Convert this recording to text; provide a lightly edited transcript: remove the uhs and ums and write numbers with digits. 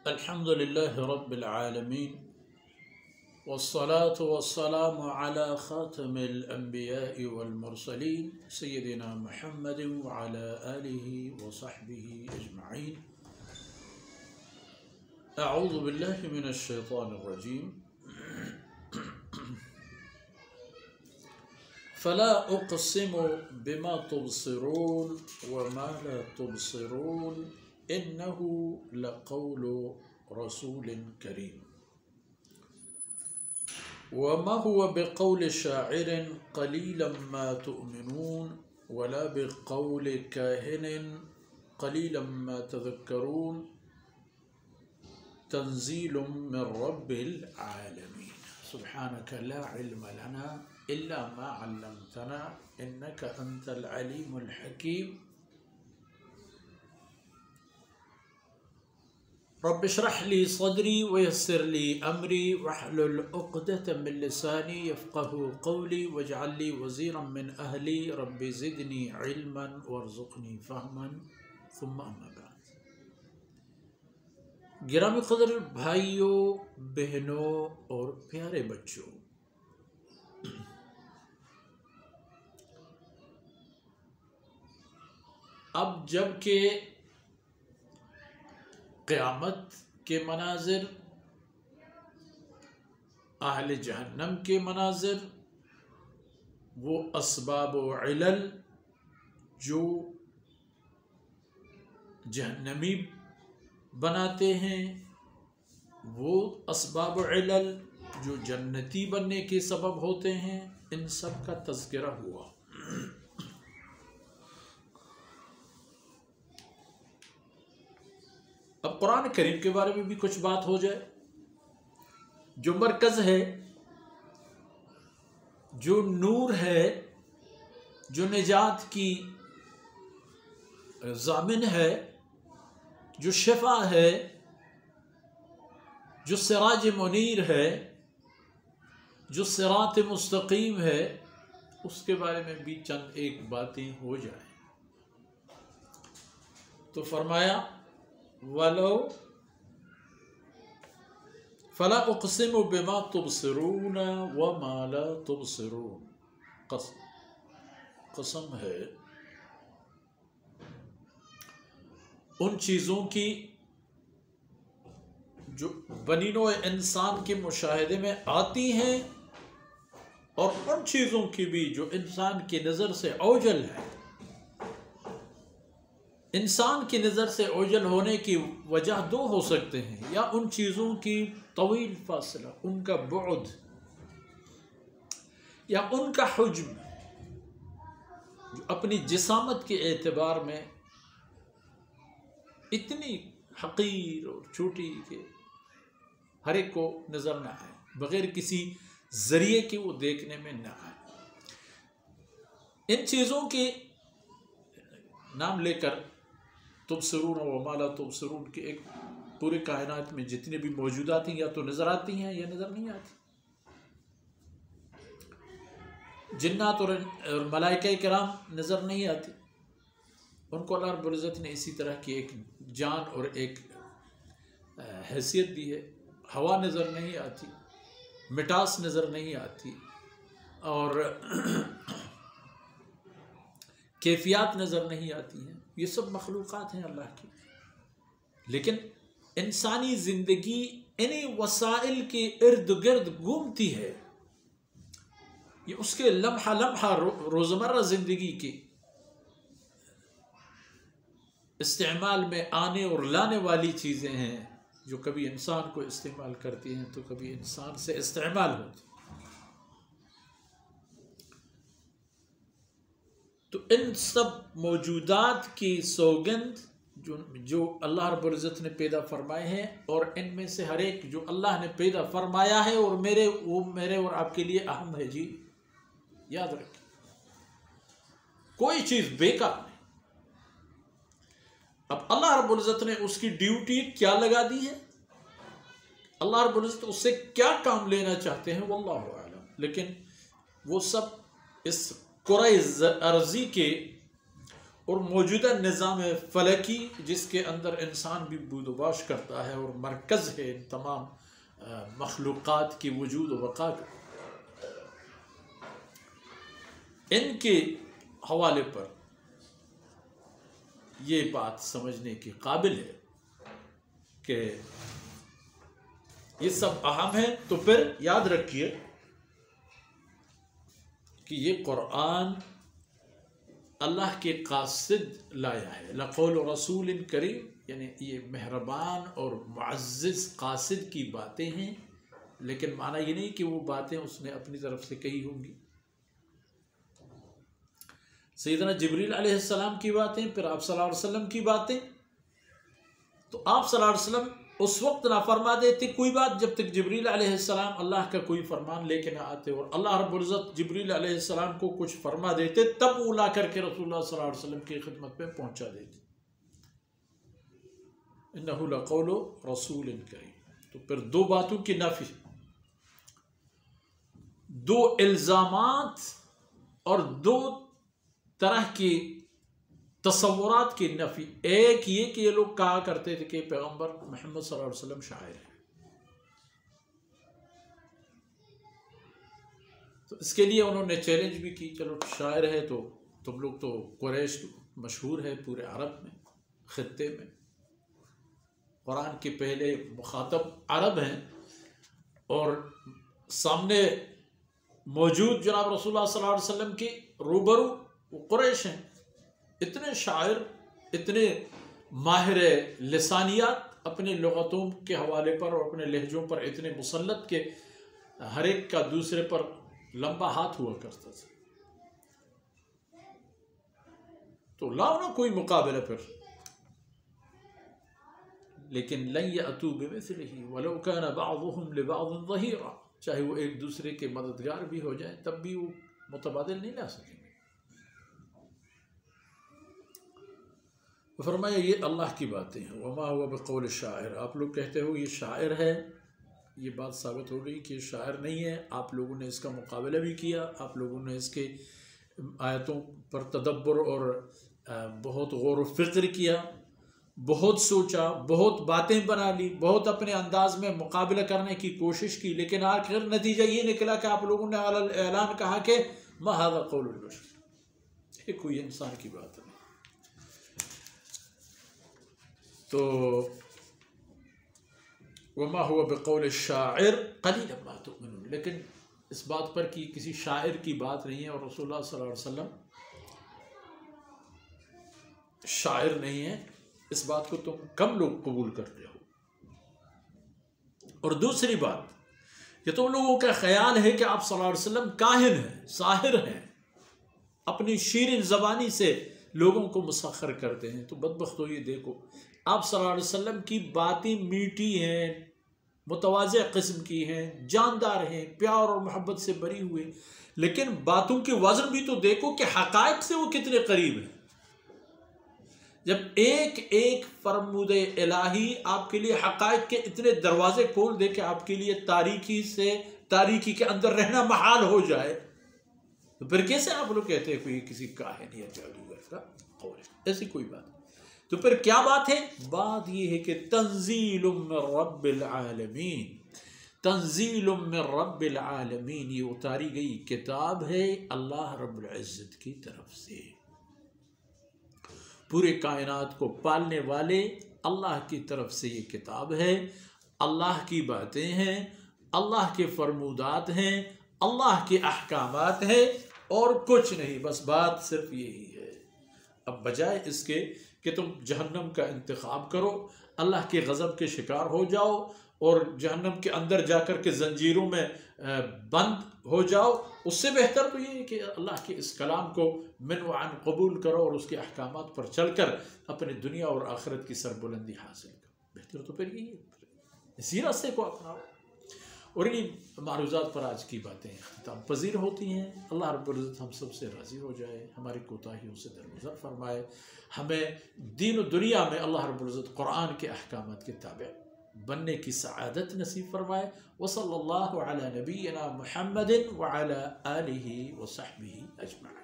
الحمد لله رب العالمين والصلاة والسلام على خاتم الأنبياء والمرسلين سيدنا محمد وعلى آله وصحبه أجمعين. أعوذ بالله من الشيطان الرجيم. فلا أقسم بما تبصرون وما لا تبصرون إنه لقول رسول كريم وما هو بقول شاعر قليلا ما تؤمنون ولا بقول كاهن قليلا ما تذكرون تنزيل من رب العالمين. سبحانك لا علم لنا إلا ما علمتنا إنك أنت العليم الحكيم. رب اشرح لي صدري ويسر لي أمري واحلل عقدة من لساني يفقه قولي واجعل لي وزيرا من أهلي رب زدني علما وارزقني فهما ثم أما بعد. گرامی قدر بھائیوں، بہنوں اور پیارے بچوں، اب جب کہ قیامت کے مناظر، اہل جہنم کے مناظر، وہ اسباب و علل جو جہنمی بناتے ہیں، وہ اسباب و علل جو جنتی بننے کے سبب ہوتے ہیں، ان سب کا تذکرہ ہوا. اب قرآن کریم کے بارے میں بھی کچھ بات ہو جائے. جو مرکز ہے، جو نور ہے، جو نجات کی ضامن ہے، جو شفا ہے، جو سراج منیر ہے، جو صراط مستقیم ہے، اس کے بارے میں بھی چند ایک باتیں ہو جائیں. تو فرمایا وَلَوْ فَلَا أُقْسِمُ بِمَا تُبْصِرُونَ وَمَا لَا تُبْصِرُونَ. قسم ہے ان چیزوں کی جو بنی نوع انسان کے مشاہدے میں آتی ہیں، اور ان چیزوں کی بھی جو انسان کی نظر سے اوجل ہے. انسان کی نظر سے اوجل ہونے کی وجہ دو ہو سکتے ہیں، یا ان چیزوں کی طویل فاصلہ، ان کا بعد، یا ان کا حجم جو اپنی جسامت کے اعتبار میں اتنی حقیر اور چھوٹی کہ ہر ایک کو نظر نہ آئے، بغیر کسی ذریعے کے وہ دیکھنے میں نہ آئے. ان چیزوں کے نام لے کر تبصرون و ما لا تبصرون کے ایک پورے کائنات میں جتنے بھی موجودات ہیں، یا تو نظر آتی ہیں یا نظر نہیں آتی. جنات اور ملائکہ کرام نظر نہیں آتی، ان کو اللہ رب العزت نے اسی طرح کی ایک جان اور ایک حیثیت دی ہے. ہوا نظر نہیں آتی، مٹاس نظر نہیں آتی، اور کیفیات نظر نہیں آتی ہیں. یہ سب مخلوقات ہیں اللہ کی، لیکن انسانی زندگی انہی وسائل کے ارد گرد گھومتی ہے. یہ اس کے لمحہ لمحہ روزمرہ زندگی کے استعمال میں آنے اور لانے والی چیزیں ہیں، جو کبھی انسان کو استعمال کرتی ہیں تو کبھی انسان سے استعمال ہوتی. تو ان سب موجودات کی سوگند جو اللہ رب العزت نے پیدا فرمائے ہیں، اور ان میں سے ہر ایک جو اللہ نے پیدا فرمایا ہے اور میرے اور آپ کے لیے اہم ہے. جی یاد رکھیں، کوئی چیز بیکار نہیں. اب اللہ رب العزت نے اس کی ڈیوٹی کیا لگا دی ہے، اللہ رب العزت اس سے کیا کام لینا چاہتے ہیں، واللہ اعلم. لیکن وہ سب اس کرۂ ارضی کے اور موجودہ نظام فلکی جس کے اندر انسان بھی بود و باش کرتا ہے اور مرکز ہے ان تمام مخلوقات کی وجود و بقا کا، ان کے حوالے پر یہ بات سمجھنے کی قابل ہے کہ یہ سب اہم ہے۔ تو پھر یاد رکھیے کہ یہ قرآن اللہ کے قاصد لایا ہے، لقول رسول کریم، یعنی یہ مہربان اور معزز قاصد کی باتیں ہیں، لیکن معنی یہ نہیں کہ وہ باتیں اس نے اپنی طرف سے کہی ہوں گی۔ سیدنا جبریل علیہ السلام کی باتیں، پھر آپ صلی اللہ علیہ وسلم کی باتیں، تو آپ صلی اللہ علیہ وسلم اس وقت نہ فرما دیتے کوئی بات جب تک جبریل علیہ السلام اللہ کا کوئی فرمان لے کے نہ آتے، اور اللہ رب العزت جبریل علیہ السلام کو کچھ فرما دیتے تب وہ لا کر کے رسول اللہ صلی اللہ علیہ وسلم کی خدمت میں پہنچا دیتے۔ انہ لقول رسول کریم۔ تو پھر دو باتوں کی نفی، دو الزامات اور دو طرح کی تصورات کی نفی۔ ایک یہ کہ یہ لوگ کہا کرتے تھے کہ پیغمبر محمد صلی اللہ علیہ وسلم شاعر ہے، تو اس کے لیے انہوں نے چیلنج بھی کی، چلو شاعر ہے تو تم لوگ تو قریش مشہور ہے پورے عرب میں، خطے میں، قرآن کے پہلے مخاطب عرب ہیں، اور سامنے موجود جناب رسول اللہ صلی اللہ علیہ وسلم کی روبرو وہ قریش ہیں، اتنے شاعر، اتنے ماہر لسانیات اپنے لغتوں کے حوالے پر اور اپنے لہجوں پر اتنے مسلط کہ ہر ایک کا دوسرے پر لمبا ہاتھ ہوا کرتا تھا۔ تو لاؤ نا کوئی مقابلہ پھر، لیکن لن یأتوا بمثلہ ولو کان بعضهم لبعض ظہیرا، چاہے وہ ایک دوسرے کے مددگار بھی ہو جائیں تب بھی وہ متبادل نہیں لا سکیں گے۔ فرمایا یہ اللہ کی باتیں ہیں، وما هو بقول الشاعر، آپ لوگ کہتے ہو یہ شاعر ہے، یہ بات ثابت ہو گئی کہ یہ شاعر نہیں ہے۔ آپ لوگوں نے اس کا مقابلہ بھی کیا، آپ لوگوں نے اس کے آیتوں پر تدبر اور بہت غور و فکر کیا، بہت سوچا، بہت باتیں بنا لی، بہت اپنے انداز میں مقابلہ کرنے کی کوشش کی، لیکن آخر نتیجہ یہ نکلا کہ آپ لوگوں نے اعلان کہا کہ ما ھذا قول البشر، یہ کوئی انسان کی بات نہیں۔ تو وما هو بقول الشاعر قلیلا ما تؤمنون، لیکن اس بات پر کہ کسی شاعر کی بات نہیں ہے اور رسول اللہ صلی اللہ علیہ وسلم شاعر نہیں ہے، اس بات کو تم کم لوگ قبول کرتے ہو۔ اور دوسری بات کہ تم لوگوں کا خیال ہے کہ آپ صلی اللہ علیہ وسلم کاہن ہیں، ساحر ہیں، اپنی شیرین زبانی سے لوگوں کو مسخر کرتے ہیں۔ تو بدبختو یہ دیکھو، آپ صلی اللہ علیہ وسلم کی باتیں میٹھی ہیں، متواضع قسم کی ہیں، جاندار ہیں، پیار اور محبت سے بری ہوئے، لیکن باتوں کے وزن بھی تو دیکھو کہ حقائق سے وہ کتنے قریب ہیں۔ جب ایک ایک فرمود الہی آپ کے لیے حقائق کے اتنے دروازے کھول دے کہ آپ کے لیے تاریکی سے تاریکی کے اندر رہنا محال ہو جائے، تو پھر کیسے آپ لوگ کہتے ہیں کوئی کسی کاہن یا جادوگر کا قول ہے؟ ایسی کوئی بات نہیں۔ تو پھر کیا بات ہے؟ بات یہ ہے کہ تنزیل من رب العالمین، تنزیل من رب العالمین، یہ اتاری گئی کتاب ہے اللہ رب العزت کی طرف سے، پورے کائنات کو پالنے والے اللہ کی طرف سے یہ کتاب ہے، اللہ کی باتیں ہیں، اللہ کے فرمودات ہیں، اللہ کے احکامات ہیں، اور کچھ نہیں، بس بات صرف یہی ہے۔ اب بجائے اس کے کہ تم جہنم کا انتخاب کرو، اللہ کے غضب کے شکار ہو جاؤ اور جہنم کے اندر جا کر کے زنجیروں میں بند ہو جاؤ، اس سے بہتر تو یہ ہے کہ اللہ کے اس کلام کو من وعن قبول کرو اور اس کے احکامات پر چل کر اپنے دنیا اور آخرت کی سربلندی حاصل کرو۔ بہتر تو پھر یہی ہے، اسی راستے کو اپناؤ۔ اور انہیں معروضات پر آج کی باتیں اختتام پذیر ہوتی ہیں۔ اللہ رب العزت ہم سب سے راضی ہو جائے، ہماری کوتاہیوں سے درگزر فرمائے، ہمیں دین و دنیا میں اللہ رب العزت قرآن کے احکامات کے تابع بننے کی سعادت نصیب فرمائے۔ وصلی اللہ علی نبینا محمد وعلی آلہ وصحبہ اجمعین۔